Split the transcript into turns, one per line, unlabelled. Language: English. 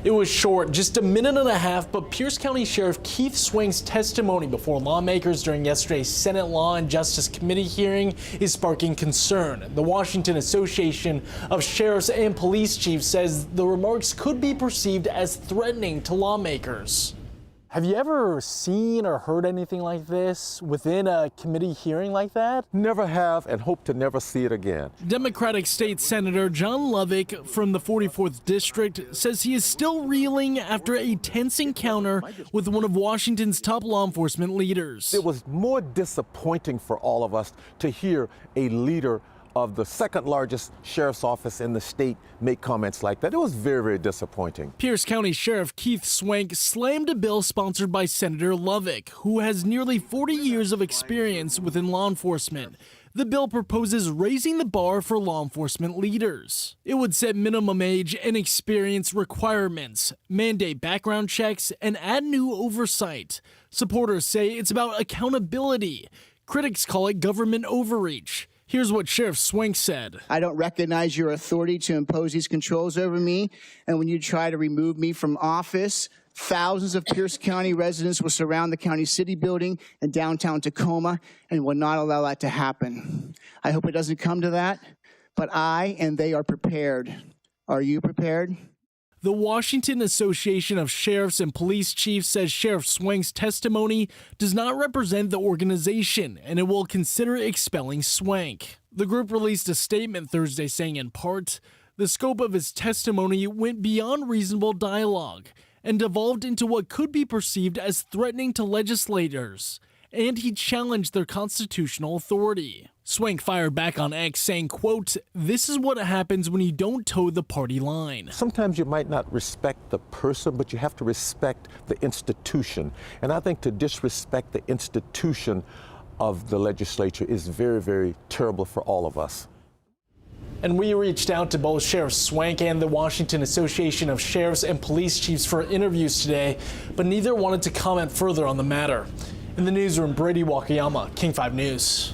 It was short, just a minute and a half, but Pierce County Sheriff Keith Swank's testimony before lawmakers during yesterday's Senate Law and Justice Committee hearing is sparking concern. The Washington Association of Sheriffs and Police Chiefs says the remarks could be perceived as threatening to lawmakers. Have you ever seen or heard anything like this within a committee hearing like that?
Never have and hope to never see it again.
Democratic State Senator John Lovick from the 44th District says he is still reeling after a tense encounter with one of Washington's top law enforcement leaders.
It was more disappointing for all of us to hear a leader of the second largest sheriff's office in the state make comments like that. It was very, very disappointing.
Pierce County Sheriff Keith Swank slammed a bill sponsored by Senator Lovick, who has nearly 40 years of experience within law enforcement. The bill proposes raising the bar for law enforcement leaders. It would set minimum age and experience requirements, mandate background checks, and add new oversight. Supporters say it's about accountability. Critics call it government overreach. Here's what Sheriff Swank said.
I don't recognize your authority to impose these controls over me, and when you try to remove me from office, thousands of Pierce County residents will surround the county city building in downtown Tacoma and will not allow that to happen. I hope it doesn't come to that, but I and they are prepared. Are you prepared?
The Washington Association of Sheriffs and Police Chiefs says Sheriff Swank's testimony does not represent the organization, and it will consider expelling Swank. The group released a statement Thursday saying, in part, the scope of his testimony went beyond reasonable dialogue and devolved into what could be perceived as threatening to legislators, and he challenged their constitutional authority. Swank fired back on X saying, quote, this is what happens when you don't toe the party line.
Sometimes you might not respect the person, but you have to respect the institution. And I think to disrespect the institution of the legislature is very, very terrible for all of us.
And we reached out to both Sheriff Swank and the Washington Association of Sheriffs and Police Chiefs for interviews today, but neither wanted to comment further on the matter. In the newsroom, Brady Wakayama, King 5 News.